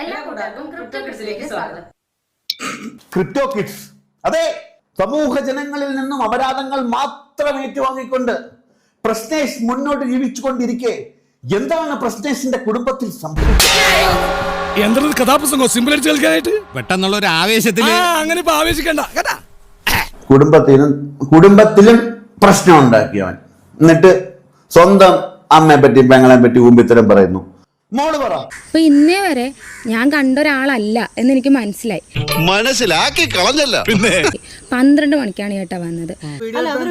എല്ലാ കൂട്ടർക്കും ക്രിപ്റ്റോ കിഡ്സിലേക്ക് സ്വാഗതം. ക്രിപ്റ്റോ കിഡ്സ്, അതെ, സമൂഹ ജനങ്ങളിൽ നിന്നും അപരാധങ്ങൾ മാത്രം ഏറ്റുവാങ്ങിക്കൊണ്ട് പ്രശ്നേഷ് മുന്നോട്ട് ജീവിച്ചുകൊണ്ടിരിക്കെ എന്താണ് പ്രശ്നേഷിന്റെ കുടുംബത്തിൽ സംഭവിച്ചത്? കഥാപ്രസംഗം സിമ്പിൾ അടിച്ച് കേൾക്കാനായിട്ട് പെട്ടെന്നുള്ള ഒരു ആവേശത്തിൽ അങ്ങനെ ആവേശിക്കണ്ട. കുടുംബത്തിലും പ്രശ്നം ഉണ്ടാക്കിയവൻ, എന്നിട്ട് സ്വന്തം അമ്മയെ പറ്റി പെങ്ങളെ പറ്റി ഊമ്പിത്തരം പറയുന്നു. മോള് പറ. അപ്പൊ ഇന്നേ വരെ ഞാൻ കണ്ടൊരാളല്ല എന്ന് എനിക്ക് മനസ്സിലാക്കി കളഞ്ഞല്ല. പിന്നെ 12 മണിക്കാണ് ചേട്ടാ വന്നത്.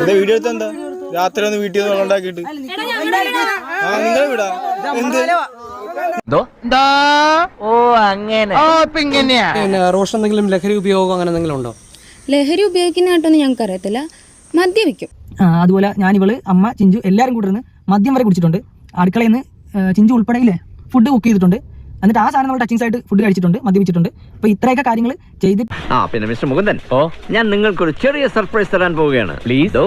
വീഡിയോ എന്താ രാത്രി ഒന്ന് വീട്ടിൽ നിന്ന് ഉണ്ടാക്കിയിട്ട് റോഷൻ എന്തെങ്കിലും ലഹരി ഉപയോഗം അങ്ങനെ എന്തെങ്കിലും ഉണ്ടോ? ലഹരി ഉപയോഗിക്കുന്നതായിട്ടൊന്നും ഞങ്ങൾക്ക് അറിയത്തില്ല. മദ്യപിക്കും. അതുപോലെ ഞാൻ ഇവള് അമ്മ ചിഞ്ചു എല്ലാവരും കൂടെ ഇരുന്ന് മദ്യം വരെ കുടിച്ചിട്ടുണ്ട്. അടുക്കളയിൽ നിന്ന് ചിഞ്ചു ഉൾപ്പെടെയില്ലേ ഫുഡ് കുക്ക് ചെയ്തിട്ടുണ്ട്. എന്നിട്ട് ആ സാധനം നമ്മൾ ടച്ചിങ് ആയിട്ട് ഫുഡ് കഴിച്ചിട്ടുണ്ട്, മദ്യപിച്ചിട്ടുണ്ട്. അപ്പൊ ഇത്രയൊക്കെ കാര്യങ്ങൾ ചെയ്തിട്ട് പിന്നെ മിസ്റ്റർ മുകുന്ദൻ, ഞാൻ നിങ്ങൾക്കൊരു ചെറിയ സർപ്രൈസ് തരാൻ പോവുകയാണ്. പ്ലീസ്.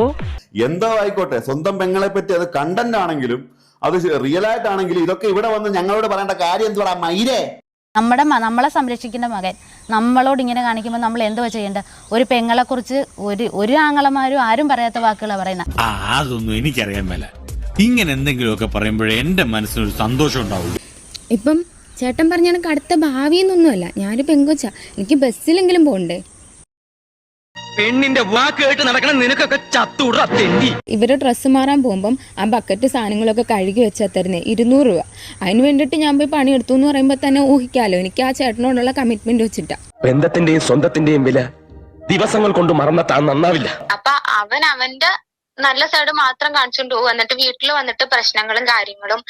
എന്തോ ആയിക്കോട്ടെ, സ്വന്തം പെങ്ങളെ പറ്റി അത് കണ്ടന്റ് ആണെങ്കിലും അത് റിയൽ ആയിട്ടാണെങ്കിലും ഇതൊക്കെ ഇവിടെ വന്ന് ഞങ്ങളോട് പറയേണ്ട കാര്യം എന്തുവാ മൈരേ? നമ്മളെ സംരക്ഷിക്കുന്ന മകൻ നമ്മളോട് ഇങ്ങനെ കാണിക്കുമ്പോൾ നമ്മൾ എന്തുവാ ചെയ്യേണ്ടത്? ഒരു പെങ്ങളെ കുറിച്ച് ഒരു ആങ്ങളമാരും ആരും പറയാത്ത വാക്കുകളാണ് പറയുന്നത്. അതൊന്നും എനിക്കറിയാൻ മേല. ഇങ്ങനെ എന്തെങ്കിലുമൊക്കെ പറയുമ്പോഴേ എന്റെ മനസ്സിനൊരു സന്തോഷം ഉണ്ടാവും. ഇപ്പം ചേട്ടൻ പറഞ്ഞാൽ അടുത്ത ഭാവിയെന്നൊന്നുമല്ല. ഞാനൊരു പെങ്കൊച്ച, എനിക്ക് ബസ്സിലെങ്കിലും പോണ്ടേ. പെണ്ണിന്റെ വാക്ക് കേട്ട് നടക്കണം നിനക്കൊക്കെ ചത്തൂടാ തെണ്ടി. ഇവര് ഡ്രസ്സ് മാറാൻ പോകുമ്പം ആ ബക്കറ്റ് സാധനങ്ങളൊക്കെ കഴുകി വെച്ചാൽ തരുന്നേ 200 രൂപ. അതിന് വേണ്ടിയിട്ട് ഞാൻ പോയി പണിയെടുത്തു എന്ന് പറയുമ്പോൾ തന്നെ ഊഹിക്കാലോ എനിക്ക് ആ ചേട്ടനോടുള്ള കമ്മിറ്റ്മെന്റ് വെച്ചിട്ടാ. ബന്ധത്തിന്റെയും സ്വന്തത്തിന്റെയും വില ദിവസങ്ങൾ കൊണ്ട് മറന്നിട്ടാ നന്നാവില്ല. അപ്പൊ അവന്റെ നല്ല സൈഡ് മാത്രം കാണിച്ചുകൊണ്ട് പോകും. എന്നിട്ട് വീട്ടിൽ വന്നിട്ട് പ്രശ്നങ്ങളും കാര്യങ്ങളും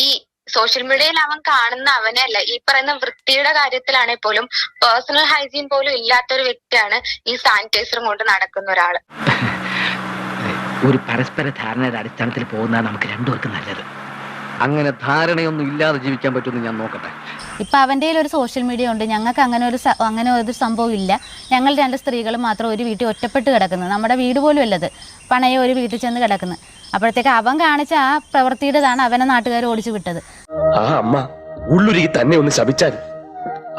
ഈ സോഷ്യൽ മീഡിയയിൽ അവൻ കാണുന്ന അവനല്ല, ഈ പറയുന്ന വൃത്തിയുടെ കാര്യത്തിലാണെങ്കിൽ പോലും പേഴ്സണൽ ഹൈജീൻ പോലും ഇല്ലാത്തൊരു വ്യക്തിയാണ് ഈ സാനിറ്റൈസറും കൊണ്ട് നടക്കുന്ന ഒരാള്. ഒരു പരസ്പര ധാരണയുടെ അടിസ്ഥാനത്തിൽ പോകുന്നതാണ് നമുക്ക് രണ്ടുപേർക്കും നല്ലത്. അങ്ങനെ ധാരണയൊന്നും ഇല്ലാതെ ജീവിക്കാൻ പറ്റുമെന്ന് ഞാൻ നോക്കട്ടെ. ഇപ്പൊ അവന്റെ ഒരു സോഷ്യൽ മീഡിയ ഉണ്ട്. ഞങ്ങൾക്ക് അങ്ങനെ ഒരു സംഭവം ഇല്ല. ഞങ്ങൾ 2 സ്ത്രീകൾ മാത്രം ഒരു വീട്ടിൽ ഒറ്റപ്പെട്ട് കിടക്കുന്നത്. നമ്മുടെ വീട് പോലും അല്ലത്, പണയെ ഒരു വീട്ടിൽ ചെന്ന് കിടക്കുന്നത്. അപ്പോഴത്തേക്ക് അവൻ കാണിച്ച ആ പ്രവൃത്തിയുടേതാണ് അവനെ നാട്ടുകാർ ഓടിച്ചു വിട്ടത്. ആ അമ്മ ഉള്ളുരുകി തന്നെ ഒന്ന് ശപിച്ചാൽ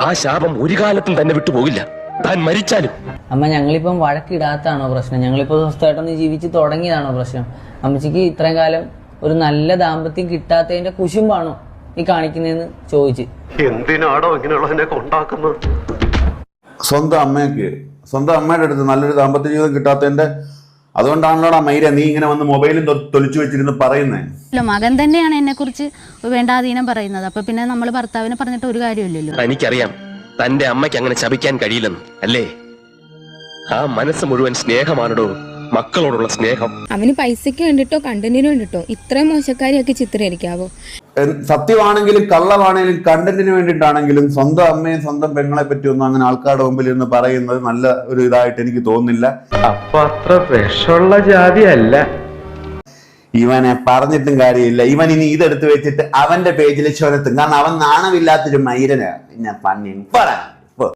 ആ ശാപം ഒരു കാലത്തും തന്നെ വിട്ടുപോകില്ല, താൻ മരിച്ചാലും. അമ്മ, ഞങ്ങളിപ്പം വഴക്കിടാത്താണോ പ്രശ്നം? ഞങ്ങളിപ്പോ സ്വസ്ഥമായിട്ടൊന്ന് ജീവിച്ച് തുടങ്ങിയതാണോ പ്രശ്നം? അമ്മച്ചിക്ക് ഇത്രയും കാലം ഒരു നല്ല ദാമ്പത്യം കിട്ടാത്തതിന്റെ കുശുമ്പാണോ ഈ കാണിക്കുന്നതെന്ന് ചോദിച്ച്. എന്തിനാണോ ഇങ്ങനെയുള്ളതിനൊക്കെ ഉണ്ടാക്കുന്നത്? സ്വന്തം അമ്മയുടെ അടുത്ത് നല്ലൊരു ദാമ്പത്യ ജീവിതം കിട്ടാത്തതിന്റെ അതുകൊണ്ടാണല്ലോടാ മൈര നീ ഇങ്ങനെ വന്ന് മൊബൈലും തൊലിച്ചു വെച്ചിരുന്ന് പറയുന്നേ. മകൻ തന്നെയാണ് എന്നെ കുറിച്ച് വേണ്ടാധീനം പറയുന്നത്. അപ്പൊ പിന്നെ നമ്മൾ ഭർത്താവിനെ പറഞ്ഞിട്ട് ഒരു കാര്യമില്ലല്ലോ. എനിക്കറിയാം തന്റെ അമ്മയ്ക്ക് അങ്ങനെ ശപിക്കാൻ കഴിയില്ലെന്ന് അല്ലേ? ആ മനസ്സ് മുഴുവൻ സ്നേഹമാണോ, മക്കളോടുള്ള സ്നേഹം. അവന് പൈസക്ക് വേണ്ടിട്ടോ കണ്ടന്റിന് വേണ്ടിട്ടോ ഇത്രയും മോശക്കാരിയൊക്കെ ചിത്രീകരിക്കാവോ? സത്യമാണെങ്കിലും കള്ളമാണെങ്കിലും കണ്ടന്റിന് വേണ്ടിയിട്ടാണെങ്കിലും സ്വന്തം അമ്മയും സ്വന്തം പെങ്ങളെ പറ്റി ഒന്നും അങ്ങനെ ആൾക്കാരുടെ മുമ്പിൽ നിന്ന് പറയുന്നത് നല്ല ഒരു ഇതായിട്ട് എനിക്ക് തോന്നുന്നില്ല. അപ്പൊ അത്ര വിഷമുള്ള ജാതിയല്ല. ഇവനെ പറഞ്ഞിട്ടും കാര്യമില്ല. ഇവൻ ഇനി ഇതെടുത്ത് വെച്ചിട്ട് അവന്റെ പേജിൽ ചൊരത്തും. കാരണം അവൻ നാണമില്ലാത്തൊരു മൈരനാ. ഞാൻ പന്നി പറ.